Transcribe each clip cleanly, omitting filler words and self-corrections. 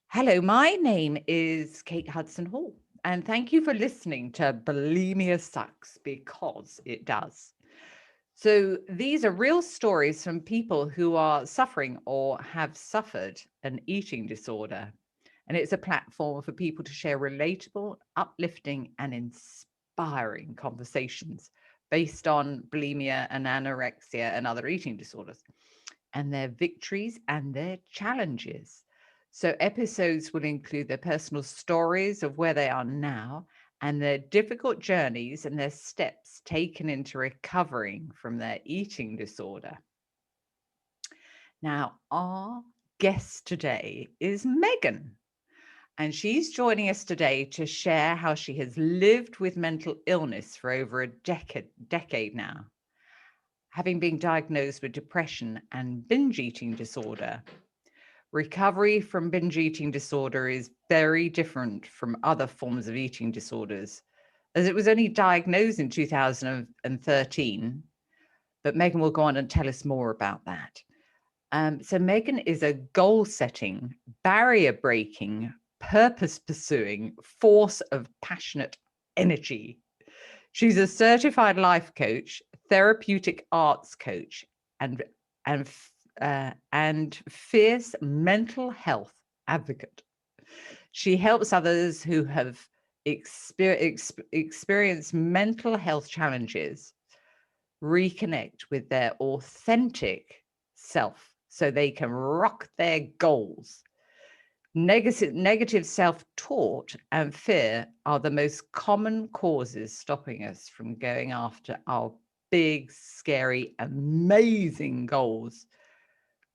Hello, my name is Kate Hudson Hall, and thank you for listening to Bulimia Sucks because it does. So, these are real stories from people who are suffering or have suffered an eating disorder. And it's a platform for people to share relatable, uplifting, and inspiring conversations based on bulimia and anorexia and other eating disorders, and their victories and their challenges. So, episodes will include their personal stories of where they are now and their difficult journeys and their steps taken into recovering from their eating disorder. Now, our guest today is Megan, and she's joining us today to share how she has lived with mental illness for over a decade now, having been diagnosed with depression and binge eating disorder. Recovery from binge eating disorder is very different from other forms of eating disorders, as it was only diagnosed in 2013. But Megan will go on and tell us more about that. So, Megan is a goal setting, barrier breaking, purpose pursuing force of passionate energy. She's a certified life coach, therapeutic arts coach, and and and fierce mental health advocate. She helps others who have experienced mental health challenges reconnect with their authentic self so they can rock their goals. Negative self taught and fear are the most common causes stopping us from going after our big, scary, amazing goals.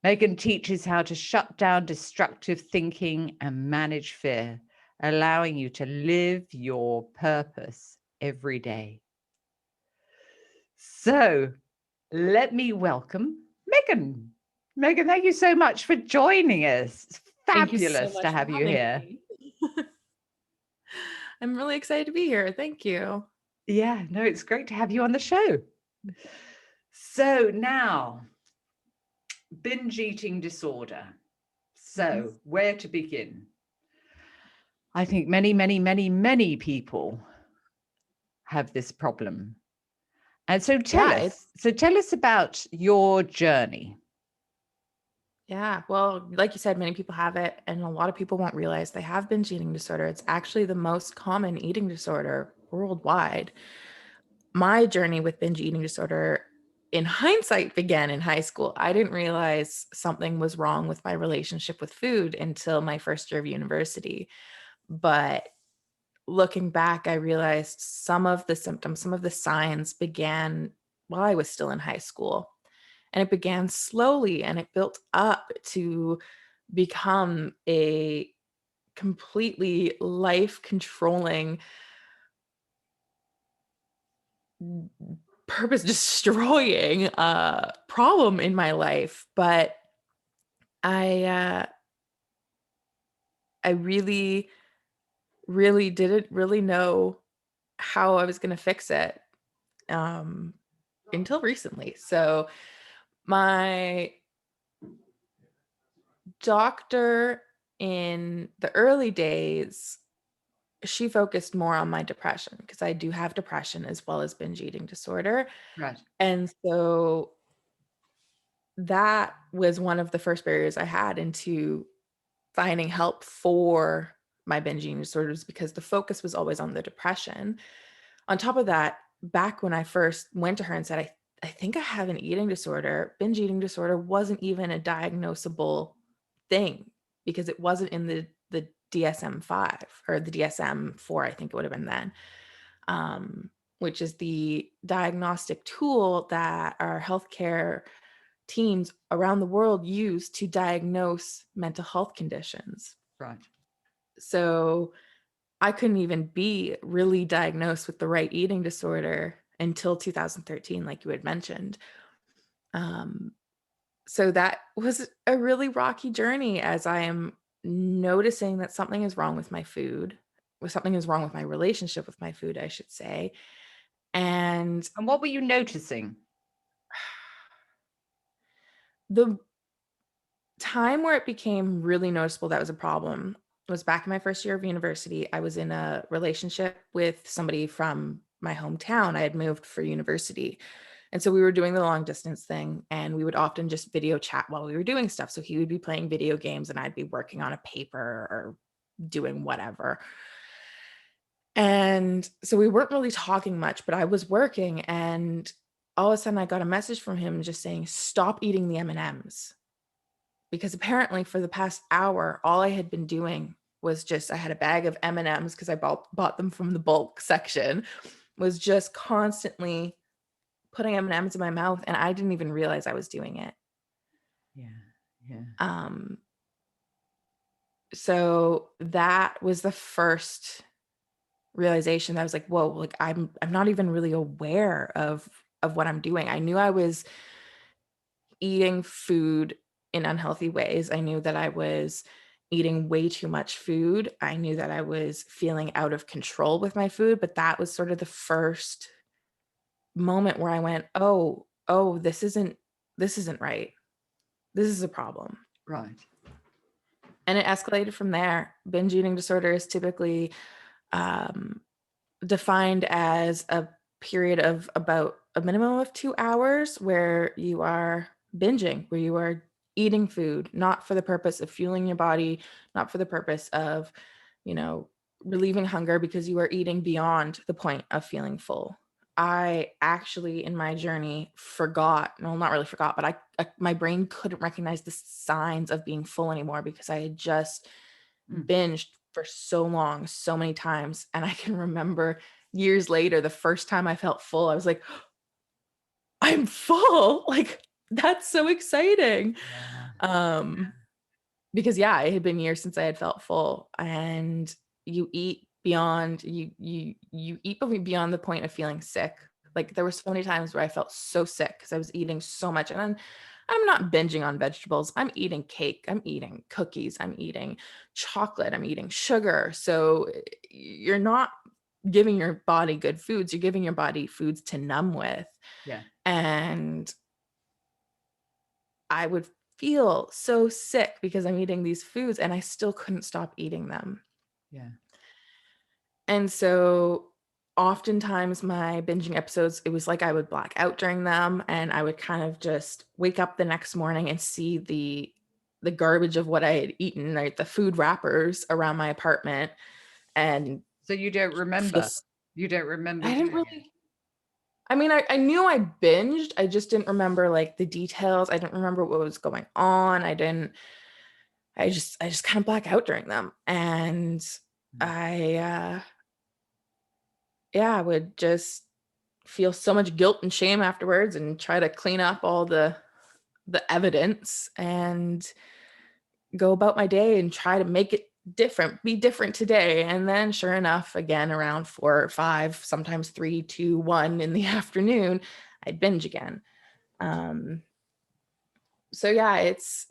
Megan teaches how to shut down destructive thinking and manage fear, allowing you to live your purpose every day. So let me welcome Megan. Megan, thank you so much for joining us. It's Thank you so fabulous to much for have you having here. me. I'm really excited to be here. Thank you. Yeah, no, it's great to have you on the show. So now, binge eating disorder. Mhm. So, where to begin? I think many people have this problem. And so Yeah, it's tell us about your journey. yeah. Well, like you said, many people have it, and a lot of people won't realize they have binge eating disorder. It's actually the most common eating disorder worldwide. My journey with binge eating disorder, in hindsight, began in high school. I didn't realize something was wrong with my relationship with food until my first year of university. But looking back, I realized some of the symptoms, some of the signs began while I was still in high school. And it began slowly and it built up to become a completely life controlling, purpose destroying problem in my life. But I, uh, I really didn't really know how I was going to fix it um, until recently. So my doctor in the early days, she focused more on my depression because I do have depression as well as binge eating disorder. Right. And so that was one of the first barriers I had into finding help for my binge eating disorders because the focus was always on the depression. On top of that, back when I first went to her and said, I think I have an eating disorder, binge eating disorder wasn't even a diagnosable thing because it wasn't in the DSM-5 or the DSM-4, I think it would have been then, which is the diagnostic tool that our healthcare teams around the world use to diagnose mental health conditions. Right. So I couldn't even be really diagnosed with the right eating disorder until 2013, like you had mentioned. Um, so that was a really rocky journey as I am noticing that something is wrong with my food, or something is wrong with my relationship with my food, I should say. And And what were you noticing? the time where it became really noticeable that was a problem was back in my first year of university. I was in a relationship with somebody from my hometown. I had moved for university. And so we were doing the long distance thing, and we would often just video chat while we were doing stuff. So he would be playing video games and I'd be working on a paper or doing whatever. And so we weren't really talking much, but I was working, and all of a sudden I got a message from him just saying, "Stop eating the M&Ms." Because apparently for the past hour, all I had been doing was just, I had a bag of M&Ms because I bought them from the bulk section, was just constantly putting M&Ms in my mouth, and I didn't even realize I was doing it. Yeah. Yeah. Um, so that was the first realization that I was like, whoa, like I'm not even really aware of what I'm doing. I knew I was eating food in unhealthy ways. I knew that I was eating way too much food. I knew that I was feeling out of control with my food, but that was sort of the first moment where I went, "Oh, this isn't right. This is a problem." Right. And it escalated from there. Binge eating disorder is typically um, defined as a period of about a minimum of 2 hours where you are binging, where you are eating food, not for the purpose of fueling your body, not for the purpose of, you know, relieving hunger, because you are eating beyond the point of feeling full. I actually, in my journey, forgot, well, not really forgot, but my brain couldn't recognize the signs of being full anymore because I had just binged for so long, so many times. And I can remember years later, the first time I felt full, I was like, I'm full. Like, that's so exciting. Yeah. Um, because yeah, it had been years since I had felt full. And you eat beyond you eat beyond the point of feeling sick. Like, there were so many times where I felt so sick because I was eating so much. And I'm not binging on vegetables. I'm eating cake. I'm eating cookies. I'm eating chocolate. I'm eating sugar. So you're not giving your body good foods. You're giving your body foods to numb with. Yeah. And I would feel so sick because I'm eating these foods and I still couldn't stop eating them. Yeah. And so oftentimes my binging episodes, it was like I would black out during them, and I would kind of just wake up the next morning and see the garbage of what I had eaten, right? The food wrappers around my apartment, and So you don't feel remember? You don't remember I didn't doing it? really, I mean, I knew I binged. I just didn't remember like the details. I didn't remember what was going on. I just kind of black out during them. And I yeah, I would just feel so much guilt and shame afterwards and try to clean up all the evidence and go about my day and try to make it different, be different today. And then sure enough, again around 4 or 5, sometimes 3, 2, 1 in the afternoon, I'd binge again. Um, so yeah, it's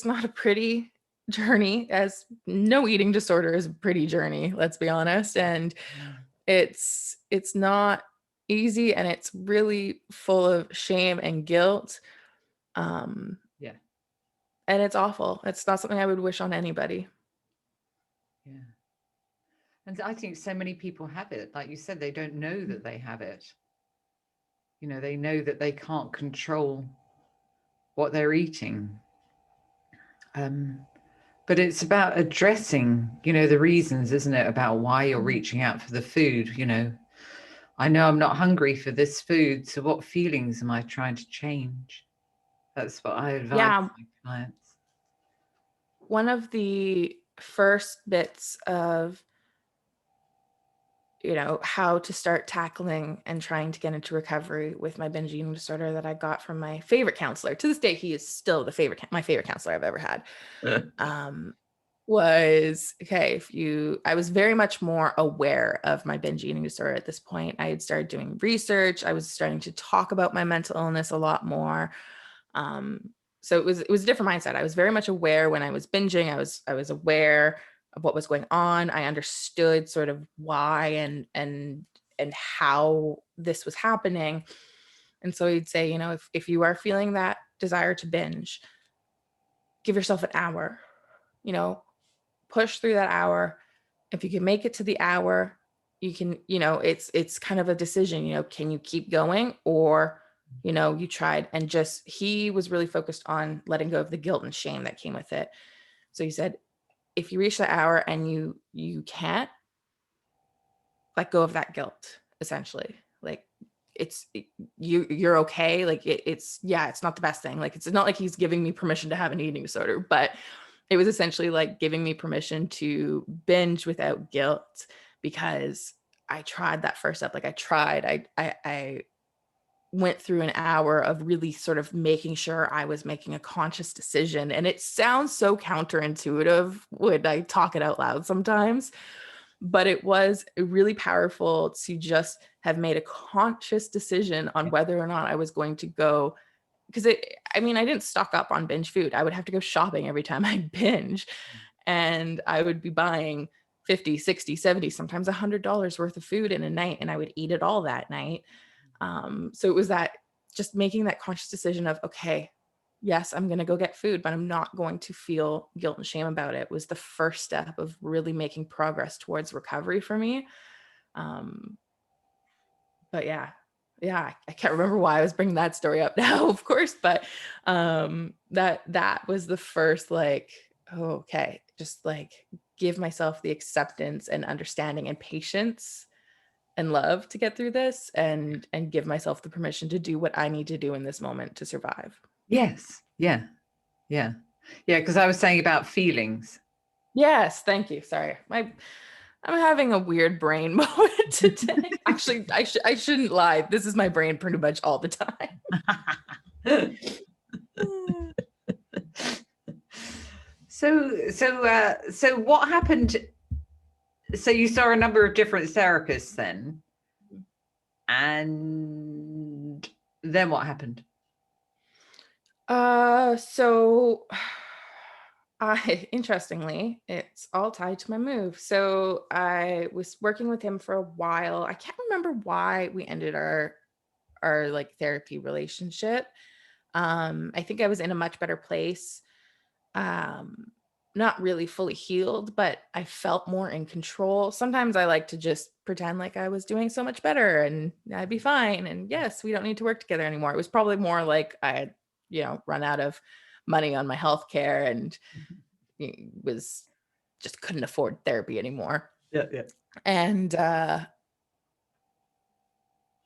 not a pretty journey, as no eating disorder is a pretty journey, let's be honest. And Yeah. it's not easy, and it's really full of shame and guilt. Um, Yeah. and it's awful. It's not something I would wish on anybody. Yeah. And I think so many people have it. Like you said, they don't know that they have it. They know that they can't control what they're eating. Um, but it's about addressing, the reasons, isn't it? About why you're reaching out for the food. I know I'm not hungry for this food. So what feelings am I trying to change? That's what I advise Yeah, my clients. one of the first bits of, how to start tackling and trying to get into recovery with my binge eating disorder that I got from my favorite counselor. To this day, he is still my favorite counselor I've ever had. Um, was okay. I was very much more aware of my binge eating disorder at this point. I had started doing research. I was starting to talk about my mental illness a lot more. Um, so it was a different mindset. I was very much aware when I was binging. I was aware of what was going on. I understood sort of why and how this was happening. And so he'd say, if you are feeling that desire to binge, give yourself an hour, push through that hour. If you can make it to the hour, you can, it's kind of a decision, can you keep going, or, you tried. And just, he was really focused on letting go of the guilt and shame that came with it. So he said, if you reach the hour and you can't, let go of that guilt, essentially. Like, you're okay. Like it's not the best thing. Like, it's not like he's giving me permission to have an eating disorder, but it was essentially like giving me permission to binge without guilt, because I tried that first step. Like, I went through an hour of really sort of making sure I was making a conscious decision. And it sounds so counterintuitive when I talk it out loud sometimes, but it was really powerful to just have made a conscious decision on whether or not I was going to go. Because I didn't stock up on binge food. I would have to go shopping every time I binge, and I would be buying 50, 60, 70, sometimes $100 worth of food in a night, and I would eat it all that night. So it was that, just making that conscious decision of, okay, yes, I'm going to go get food, but I'm not going to feel guilt and shame about it, was the first step of really making progress towards recovery for me. But yeah, I can't remember why I was bringing that story up now, of course, but that was the first, like, oh, okay, just like give myself the acceptance and understanding and patience and love to get through this, and give myself the permission to do what I need to do in this moment to survive. Yes. Yeah. Because I was saying about feelings. Yes, thank you. Sorry, I'm having a weird brain moment today. Actually, I shouldn't lie. This is my brain pretty much all the time. So what happened? So you saw a number of different therapists then, and then what happened? So interestingly, it's all tied to my move. So I was working with him for a while. I can't remember why we ended our like therapy relationship. I think I was in a much better place. Um, Not really fully healed, but I felt more in control. Sometimes I like to just pretend like I was doing so much better and I'd be fine. And yes, we don't need to work together anymore. It was probably more like I had, run out of money on my health care and was just couldn't afford therapy anymore. Yeah. And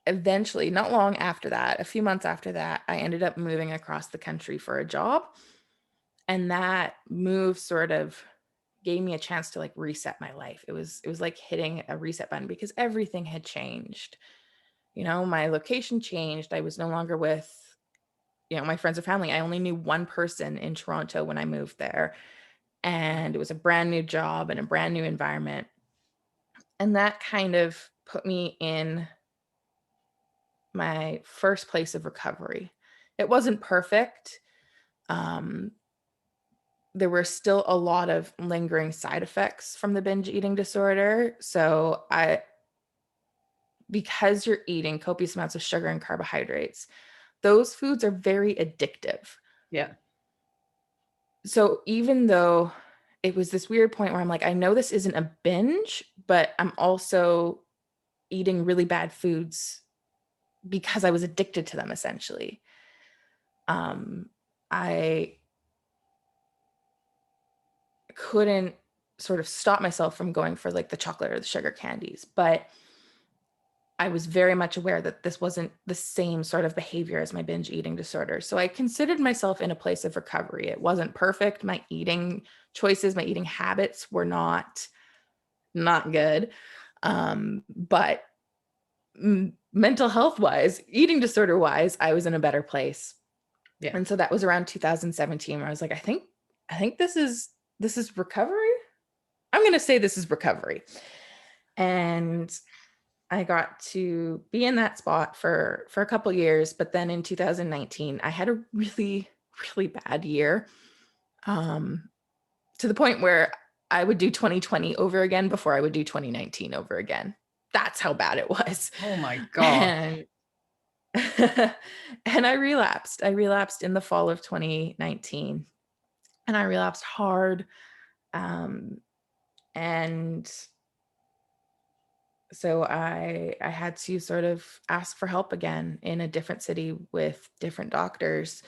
eventually, not long after that, a few months after that, I ended up moving across the country for a job. And that move sort of gave me a chance to like reset my life. It was like hitting a reset button, because everything had changed. My location changed. I was no longer with, my friends or family. I only knew one person in Toronto when I moved there. And it was a brand new job and a brand new environment. And that kind of put me in my first place of recovery. It wasn't perfect. There were still a lot of lingering side effects from the binge eating disorder. So because you're eating copious amounts of sugar and carbohydrates, those foods are very addictive. Yeah. So even though it was this weird point where I'm like, I know this isn't a binge, but I'm also eating really bad foods because I was addicted to them, essentially. I couldn't sort of stop myself from going for like the chocolate or the sugar candies, but I was very much aware that this wasn't the same sort of behavior as my binge eating disorder. So I considered myself in a place of recovery. It wasn't perfect. My eating choices, my eating habits were not good. But mental health wise, eating disorder wise, I was in a better place. Yeah. And so that was around 2017 where I was like, I think this is recovery. I'm going to say this is recovery. And I got to be in that spot for a couple years. But then in 2019, I had a really, really bad year, to the point where I would do 2020 over again before I would do 2019 over again. That's how bad it was. Oh my God. And I relapsed. I relapsed in the fall of 2019. and I relapsed hard. And so I had to sort of ask for help again in a different city with different doctors.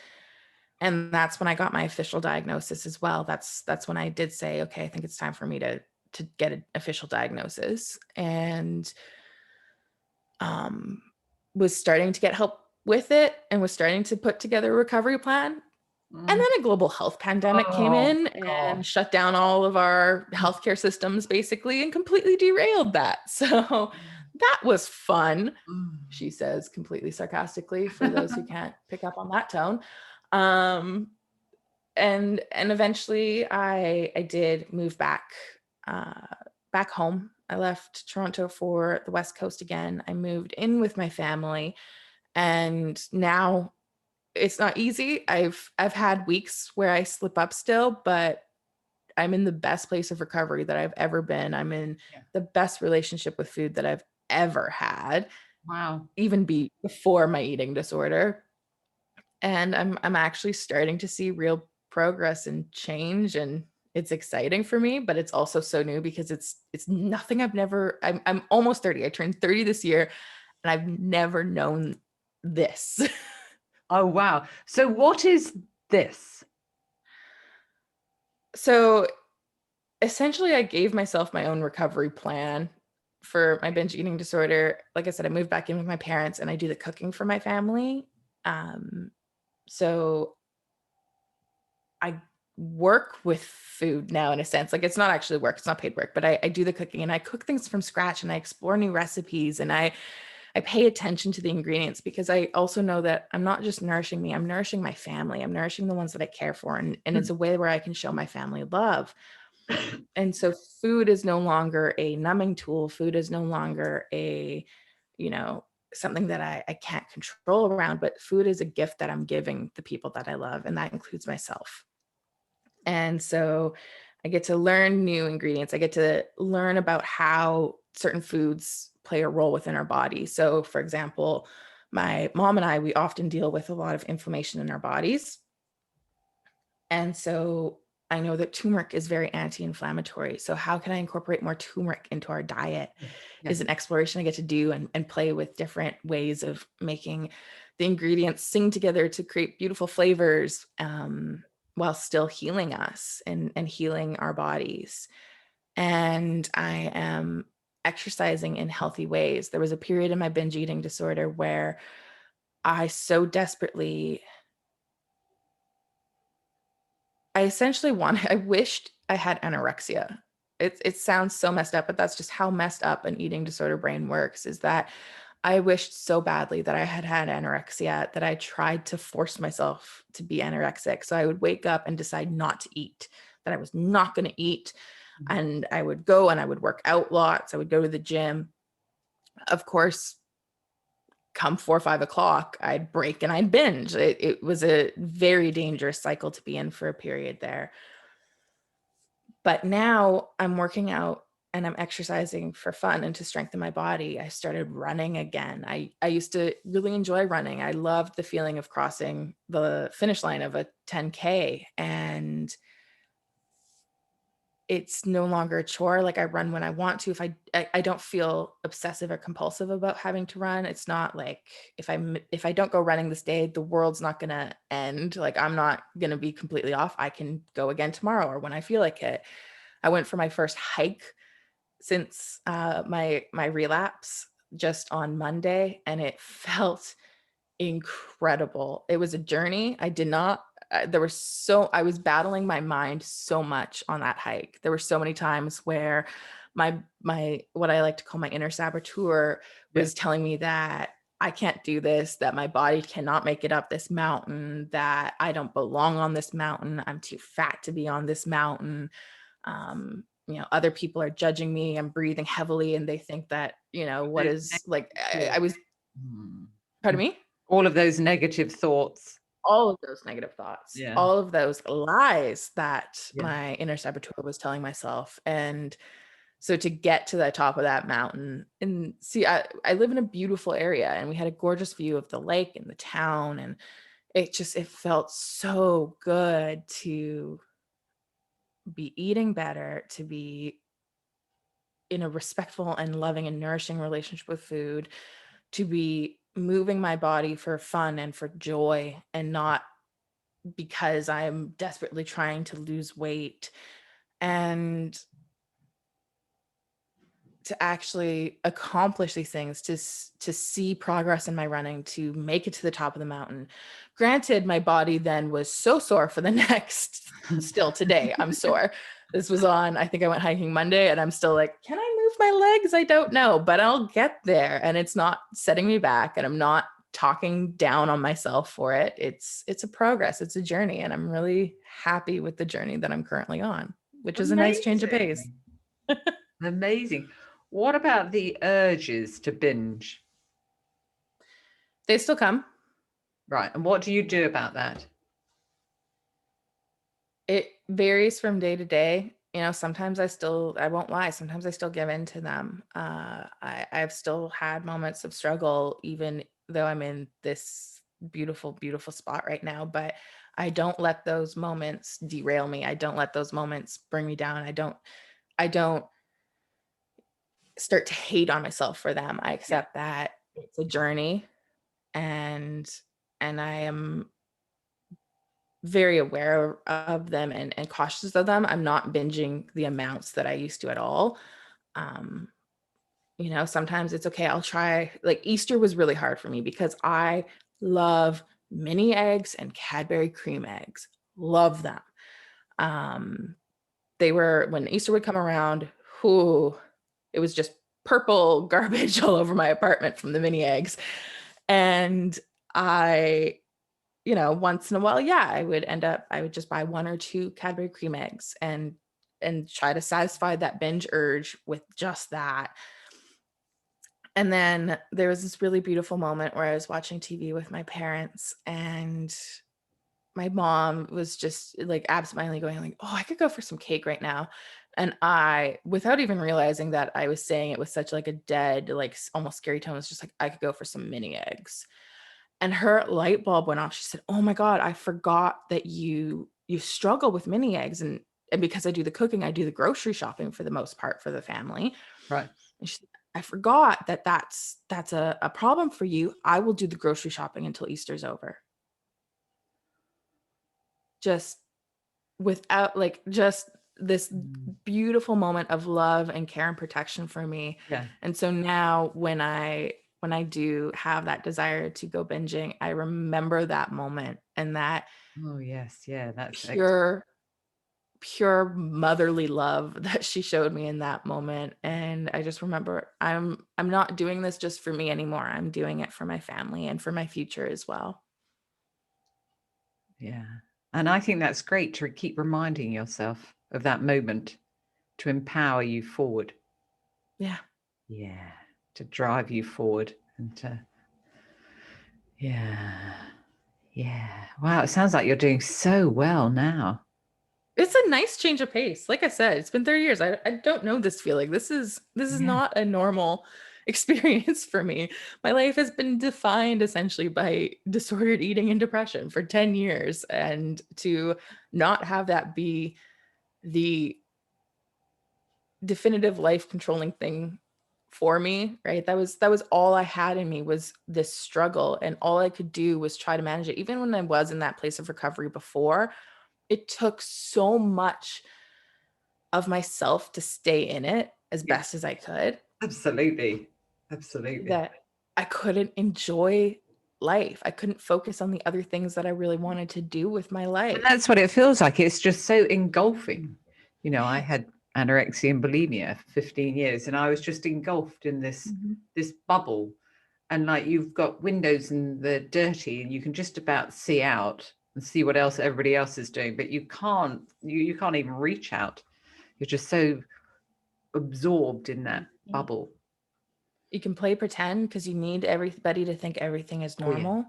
And that's when I got my official diagnosis as well. That's when I did say, okay, I think it's time for me to get an official diagnosis. And um was starting to get help with it and was starting to put together a recovery plan. And Mm. then a global health pandemic came Oh in God. and shut down all of our healthcare systems basically and completely derailed that. So that was fun, Mm. she says completely sarcastically for those who can't pick up on that tone. Um, and eventually I did move uh, back home. I left Toronto for the West Coast again. I moved in with my family, and now it's not easy. I've had weeks where I slip up still, but I'm in the best place of recovery that I've ever been. I'm in Yeah. the best relationship with food that I've ever had, Wow. even before my eating disorder. And I'm actually starting to see real progress and change, and it's exciting for me, but it's also so new because it's nothing I've never I'm almost 30. I turned 30 this year and I've never known this. Oh wow. So what is this? So essentially, I gave myself my own recovery plan for my binge eating disorder. Like I said, I moved back in with my parents and I do the cooking for my family. Um, so I work with food now in a sense. Like it's not actually work, it's not paid work, but I do the cooking and I cook things from scratch and I explore new recipes and I pay attention to the ingredients because I also know that I'm not just nourishing me, I'm nourishing my family. I'm nourishing the ones that I care for. And it's a way where I can show my family love. And so food is no longer a numbing tool. Food is no longer you know, something that I can't control around, but food is a gift that I'm giving the people that I love. And that includes myself. And so I get to learn new ingredients. I get to learn about how certain foods play a role within our body. So, for example, my mom and I, we often deal with a lot of inflammation in our bodies. And so I know that turmeric is very anti-inflammatory. So how can I incorporate more turmeric into our diet Yeah. is an exploration I get to do and play with different ways of making the ingredients sing together to create beautiful flavors while still healing us and healing our bodies. And I am exercising in healthy ways. There was a period in my binge eating disorder where I so desperately I essentially I wished I had anorexia. It sounds so messed up, but that's just how messed up an eating disorder brain works, is that I wished so badly that I had anorexia that I tried to force myself to be anorexic. So I would wake up and decide not to eat, that I was not going to eat. Mhm. And I would go and I would work out lots. I would go to the gym. Of course, come 4 or 5 o'clock, I'd break and I'd binge. It was a very dangerous cycle to be in for a period there. But now I'm working out and I'm exercising for fun and to strengthen my body. I started running again. I used to really enjoy running. I loved the feeling of crossing the finish line of a 10K, and it's no longer a chore. Like I run when I want to. If I don't feel obsessive or compulsive about having to run. It's not like if I don't go running this day, the world's not going to end. Like I'm not going to be completely off. I can go again tomorrow or when I feel like it. I went for my first hike since my relapse just on Monday, and it felt incredible. It was a journey. I did not. I was battling my mind so much on that hike. There were so many times where my what I like to call my inner saboteur Yeah. was telling me that I can't do this, that my body cannot make it up this mountain, that I don't belong on this mountain, I'm too fat to be on this mountain. Other people are judging me, I'm breathing heavily, and they think that, what Those is like, negative I thoughts. was, Mm. pardon me? All of those negative thoughts. All of those negative thoughts, Yeah. all of those lies that Yeah. my inner saboteur was telling myself. And so to get to the top of that mountain and see, I live in a beautiful area and we had a gorgeous view of the lake and the town. And it felt so good to be eating better, to be in a respectful and loving and nourishing relationship with food, to be moving my body for fun and for joy and not because I'm desperately trying to lose weight, and to actually accomplish these things, to see progress in my running, to make it to the top of the mountain. Granted, my body then was so sore for the next, still today, I'm sore. This was on, I think I went hiking Monday, and I'm still like, can I move my legs? I don't know, but I'll get there. And it's not setting me back, and I'm not talking down on myself for it. It's a progress, it's a journey, and I'm really happy with the journey that I'm currently on, which is a nice change of pace. Amazing. Amazing. What about the urges to binge? They still come. Right. And what do you do about that? It varies from day to day. You know, sometimes I won't lie, sometimes I still give in to them. I've still had moments of struggle, even though I'm in this beautiful, beautiful spot right now, but I don't let those moments derail me. I don't let those moments bring me down. I don't start to hate on myself for them. I Yeah. accept that it's a journey, and I am very aware of them and cautious of them. I'm not binging the amounts that I used to at all. Um, you know, sometimes it's okay. I'll try, like Easter was really hard for me because I love mini eggs and Cadbury cream eggs. Love them. Um, they were, when Easter would come around, whoo, it was just purple garbage all over my apartment from the mini eggs. And I, you know, once in a while, yeah, I would just buy 1 or 2 Cadbury cream eggs and try to satisfy that binge urge with just that. And then there was this really beautiful moment where I was watching TV with my parents, and my mom was just like absentmindedly going like, "Oh, I could go for some cake right now." And I, without even realizing that I was saying it with such like a dead, like almost scary tone, was just like, "I could go for some mini eggs." And her light bulb went off. She said, "Oh my God, I forgot that you struggle with mini eggs." And because I do the cooking, I do the grocery shopping for the most part for the family. Right. And she said, "I forgot that that's a problem for you. I will do the grocery shopping until Easter's over." Just without like just this Mm. beautiful moment of love and care and protection for me. Yeah. And so now when I do have that desire to go binging, I remember that moment and that Oh, yes. Yeah. That's excellent. pure pure motherly love that she showed me in that moment. And I just remember I'm not doing this just for me anymore. I'm doing it for my family and for my future as well. Yeah. And I think that's great to keep reminding yourself of that moment to empower you forward. Yeah. Yeah. To drive you forward and to, yeah. Yeah. Wow. It sounds like you're doing so well now. It's a nice change of pace. Like I said, it's been 30 years. I don't know this feeling. This is Yeah. not a normal experience for me. My life has been defined essentially by disordered eating and depression for 10 years. And to not have that be the definitive life controlling thing for me, right? That was all I had in me, was this struggle, and all I could do was try to manage it. Even when I was in that place of recovery before, it took so much of myself to stay in it as Yeah. best as I could, Absolutely. Absolutely. that I couldn't enjoy life. I couldn't focus on the other things that I really wanted to do with my And life. that's what it feels like. It's just so engulfing. It I is. had anorexia and bulimia for 15 years, and I was just engulfed in Mhm. this bubble. And like you've got windows and they're dirty, and you can just about see out and see what else everybody else is doing, but you can't even reach out. You're just so absorbed in that Yeah. bubble. You can play pretend because you need everybody to think everything is Oh yeah. normal,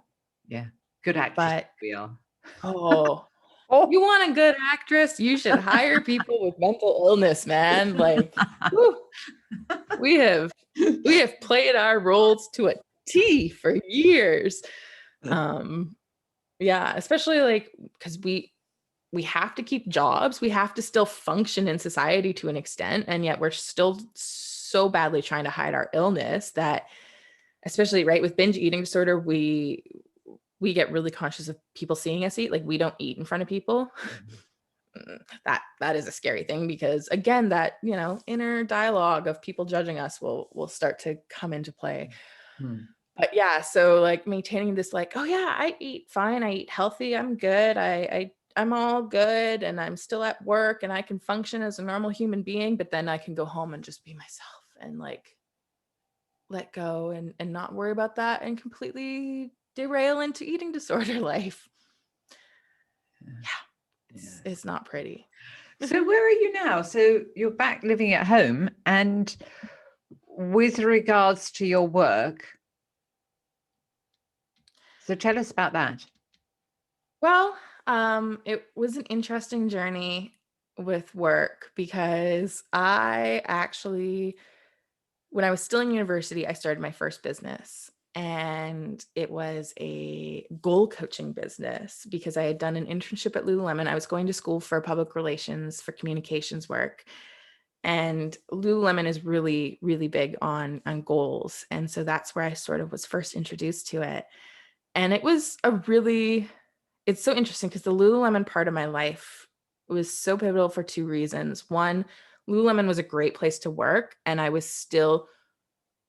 Yeah. Good actresses but we are. oh, Oh. you want a good actress? You should hire people with mental illness, man. Like, whew, we have played our roles to a T for years. Yeah, especially like because we have to keep jobs, we have to still function in society to an extent, and yet we're still so badly trying to hide our illness that, especially right with binge eating disorder, we get really conscious of people seeing us eat. Like, we don't eat in front of people. That is a scary thing, because again, that, you know, inner dialogue of people judging us will start to come into play. But yeah, so like maintaining this, like, oh yeah, I eat fine, I eat healthy, I'm good, I'm all good, and I'm still at work and I can function as a normal human being, but then I can go home and just be myself and like let go and not worry about that and completely derail into eating disorder life. Yeah, it's not pretty. So where are you now? So you're back living at home, and with regards to your work, so tell us about that. Well, it was an interesting journey with work, because I actually, when I was still in university, I started my first business, and it was a goal coaching business because I had done an internship at Lululemon. I was going to school for public relations, for communications work. And Lululemon is really, really big on goals. And so that's where I sort of was first introduced to it. And it was it's so interesting because the Lululemon part of my life was so pivotal for two reasons. One, Lululemon was a great place to work, and I was still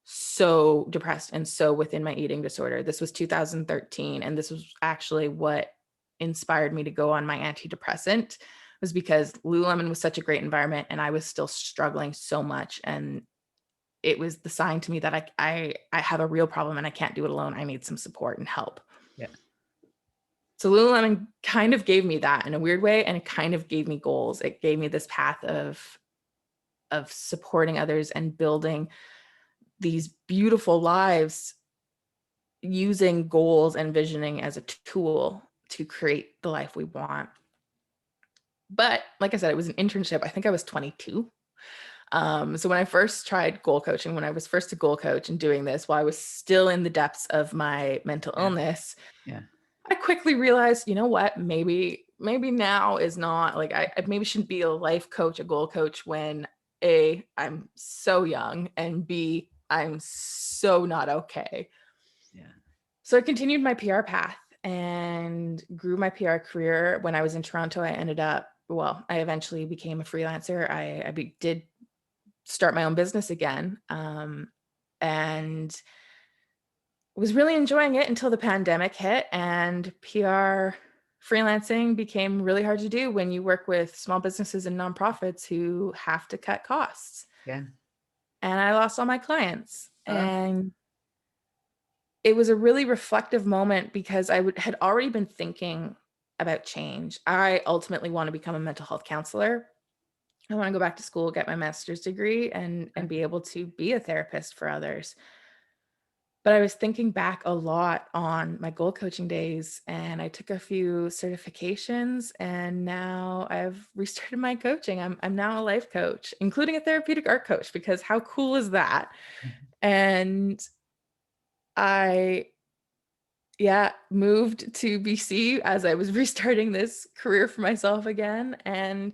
so depressed and so within my eating disorder. This was 2013, and this was actually what inspired me to go on my antidepressant, was because Lululemon was such a great environment and I was still struggling so much, and it was the sign to me that I have a real problem and I can't do it alone. I need some support and help. Yeah. So Lululemon kind of gave me that in a weird way, and it kind of gave me goals. It gave me this path of supporting others and building these beautiful lives using goals and visioning as a tool to create the life we want. But like I said, it was an internship. I think I was 22. So when I first tried goal coaching, when I was first a goal coach and doing this while I was still in the depths of my mental illness, I quickly realized, you know what, maybe now is not like, I maybe shouldn't be a life coach, a goal coach, when A, I'm so young, and B, I'm so not okay. So I continued my PR path and grew my PR career. When I was in Toronto, I eventually became a freelancer. I did start my own business again, and was really enjoying it until the pandemic hit, and PR freelancing became really hard to do when you work with small businesses and nonprofits who have to cut costs. Yeah. And I lost all my clients. And it was a really reflective moment because had already been thinking about change. I ultimately want to become a mental health counselor. I want to go back to school, get my master's degree, and be able to be a therapist for others. But I was thinking back a lot on my goal coaching days, and I took a few certifications, and now I've restarted my coaching. I'm now a life coach, including a therapeutic art coach, because how cool is that? And I moved to BC as I was restarting this career for myself again, and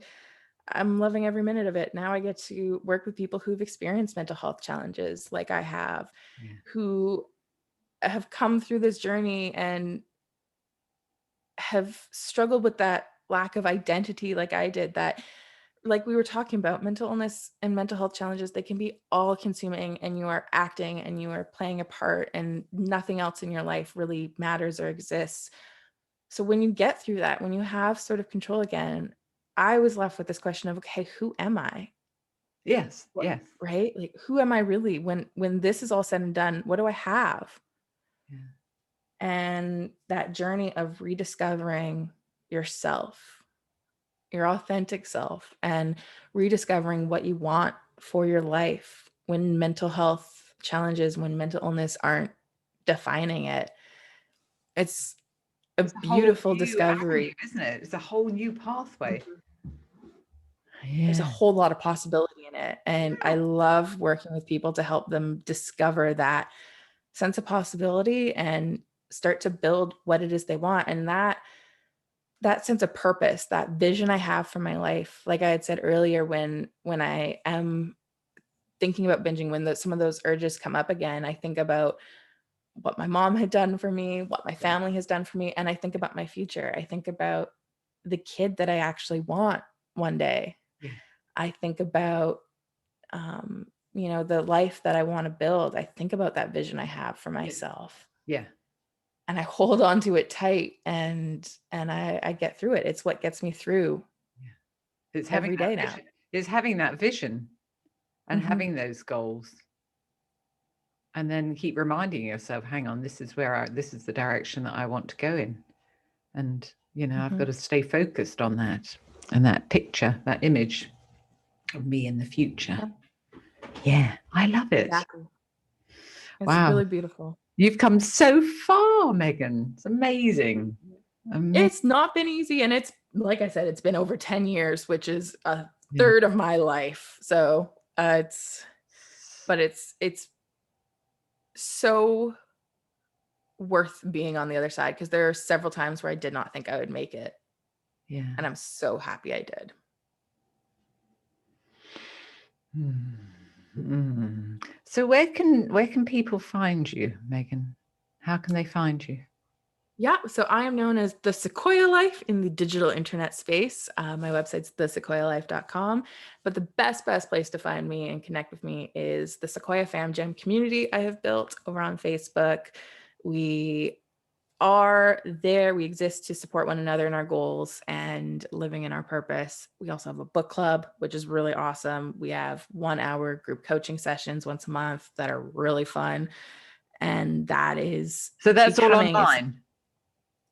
I'm loving every minute of it. Now I get to work with people who've experienced mental health challenges like I have, who have come through this journey and have struggled with that lack of identity like I did. That, like we were talking about, mental illness and mental health challenges, they can be all consuming, and you are acting and you are playing a part, and nothing else in your life really matters or exists. So when you get through that, when you have sort of control again, I was left with this question of, okay, who am I? Yes. Right? Like, who am I really when this is all said and done? What do I have? And that journey of rediscovering yourself, your authentic self, and rediscovering what you want for your life when mental health challenges, when mental illness aren't defining it. It's a beautiful discovery, isn't it? It's a whole new pathway. There's a whole lot of possibility in it. And I love working with people to help them discover that sense of possibility and start to build what it is they want. And that that sense of purpose, that vision I have for my life. Like I had said earlier, when I am thinking about binging, when some of those urges come up again, I think about what my mom had done for me, what my Yeah. family has done for me, and I think about my future. I think about the kid that I actually want one day. Yeah. I think about the life that I want to build. I think about that vision I have for Yeah. myself. Yeah. And I hold on to it tight, and I get through it. It's what gets me through Yeah. It's having every that day now. vision. It's having that vision and Mm-hmm. having those goals. And then keep reminding yourself, hang on, this is the direction that I want to go in. And, I've Mm-hmm. got to stay focused on that and that picture, that image of me in the future. Yeah, I love it. Exactly. It's Wow. really beautiful. You've come so far, Megan. It's amazing. Amazing. It's not been easy, and it's, like I said, it's been over 10 years, which is a Yeah. third of my life. So it's so worth being on the other side, because there are several times where I did not think I would make it, Yeah. and I'm so happy I did. So where can people find you, Megan? How can they find you? Yeah, so I am known as the Sequoia Life in the digital internet space. My website's thesequoialife.com. But the best place to find me and connect with me is the Sequoia Fam Jam community I have built over on Facebook. We are there. We exist to support one another in our goals and living in our purpose. We also have a book club, which is really awesome. We have 1-hour group coaching sessions once a month that are really fun. And that is So that's all becoming, it's online.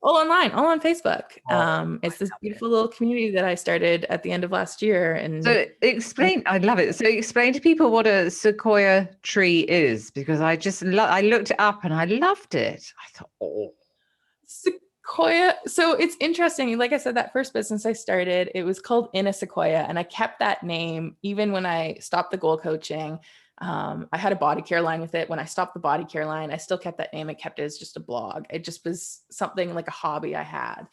all online, all on Facebook. Oh, It's this beautiful little community that I started at the end of last year. And I love it. So explain to people what a sequoia tree is, because I looked it up and I loved it. I thought, oh. Sequoia. So it's interesting. Like I said, that first business I started, it was called In a Sequoia. And I kept that name even when I stopped the goal coaching. I had a body care line with it. When I stopped the body care line, I still kept that name. I kept it as just a blog. It just was something like a hobby I had.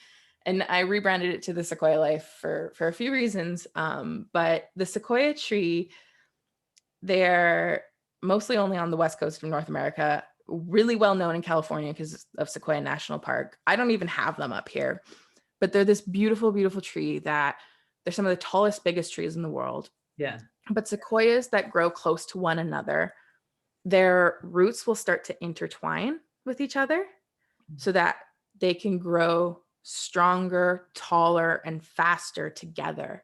And I rebranded it to the Sequoia Life for a few reasons. But the Sequoia tree, they're mostly only on the West Coast of North America, really well known in California because of Sequoia National Park. I don't even have them up here, but they're this beautiful, beautiful tree that they're some of the tallest, biggest trees in the world. Yeah. But sequoias that grow close to one another, their roots will start to intertwine with each other so that they can grow stronger, taller, and faster together.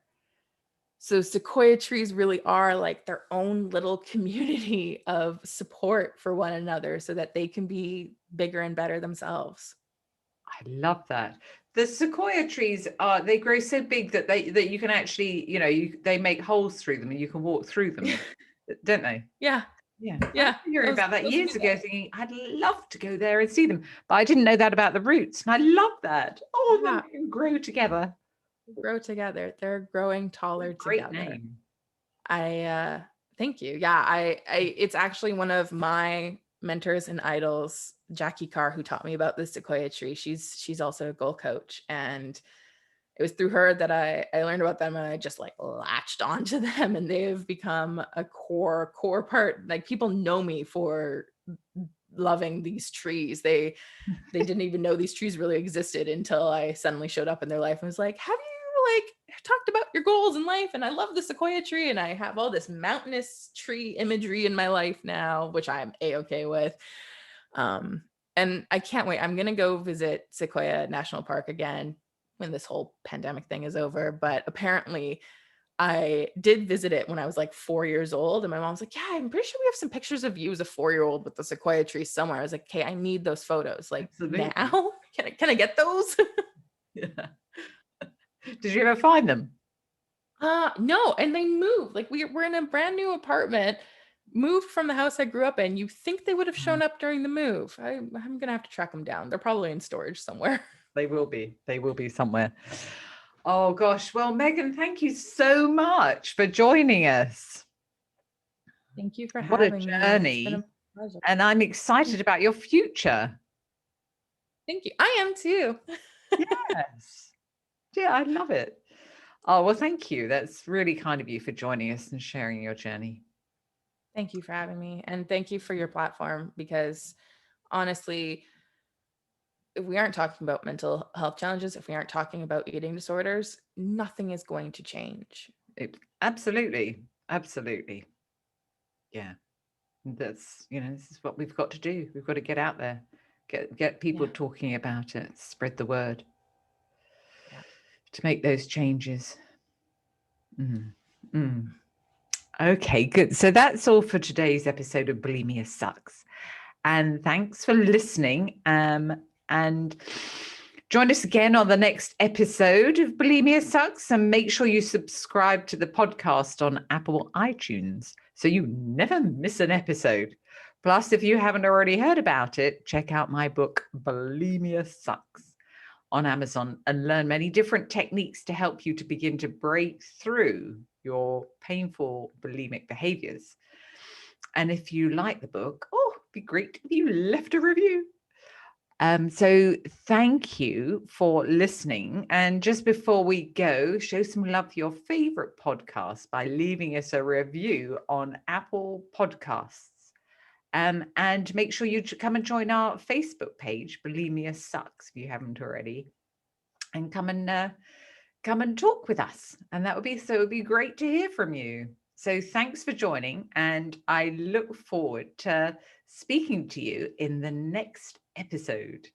So sequoia trees really are like their own little community of support for one another so that they can be bigger and better themselves. I love that. The sequoia trees they grow so big that you can actually, they make holes through them and you can walk through them, don't they? Yeah. Yeah. I Yeah. remember hearing about that Those years ago, thinking I'd love to go there and see them, but I didn't know that about the roots. And I love that. Oh, yeah, them can grow together. grow together. They're growing taller Great together. name. Thank you. Yeah, it's actually one of my mentors and idols, Jackie Carr, who taught me about the sequoia tree. She's also a goal coach, and it was through her that I learned about them, and I just like latched onto them, and they have become a core part. Like, people know me for loving these trees. They didn't even know these trees really existed until I suddenly showed up in their life and was like, have you like talked about your goals in life? And I love the sequoia tree, and I have all this mountainous tree imagery in my life now, which I'm a-okay with. And I can't wait. I'm gonna go visit Sequoia National Park again when this whole pandemic thing is over. But apparently I did visit it when I was like 4 years old, and my mom's like, yeah, I'm pretty sure we have some pictures of you as a 4-year-old with the sequoia tree somewhere. I was like, okay, I need those photos. Like, Absolutely. now? Can I get those? Yeah. Did you ever find them? No, and they moved. Like, we're in a brand new apartment, moved from the house I grew up in. You think they would have shown up during the move. I'm gonna have to track them down. They're probably in storage somewhere. They will be. They will be somewhere. Oh gosh. Well, Megan, thank you so much for joining us. Thank you for What a having me. It's been journey. a pleasure. And I'm excited about your future. Thank you. I am too. Yes. Yeah, I love it. Oh, well, thank you. That's really kind of you for joining us and sharing your journey. Thank you for having me. And thank you for your platform, because honestly, if we aren't talking about mental health challenges, if we aren't talking about eating disorders, nothing is going to change. Absolutely. Absolutely. Yeah. That's, this is what we've got to do. We've got to get out there, get people Yeah. talking about it, spread the word Yeah. to make those changes. Mm. Mm. Okay, good. So that's all for today's episode of Bulimia Sucks. And thanks for listening. And join us again on the next episode of Bulimia Sucks. And make sure you subscribe to the podcast on Apple iTunes so you never miss an episode. Plus, if you haven't already heard about it, check out my book, Bulimia Sucks, on Amazon and learn many different techniques to help you to begin to break through your painful bulimic behaviors. And if you like the book, it'd be great if you left a review. So thank you for listening. And just before we go, show some love to your favorite podcast by leaving us a review on Apple Podcasts. And make sure you come and join our Facebook page, Bulimia Sucks, if you haven't already, and come and talk with us. And it would be great to hear from you. So thanks for joining, and I look forward to speaking to you in the next episode.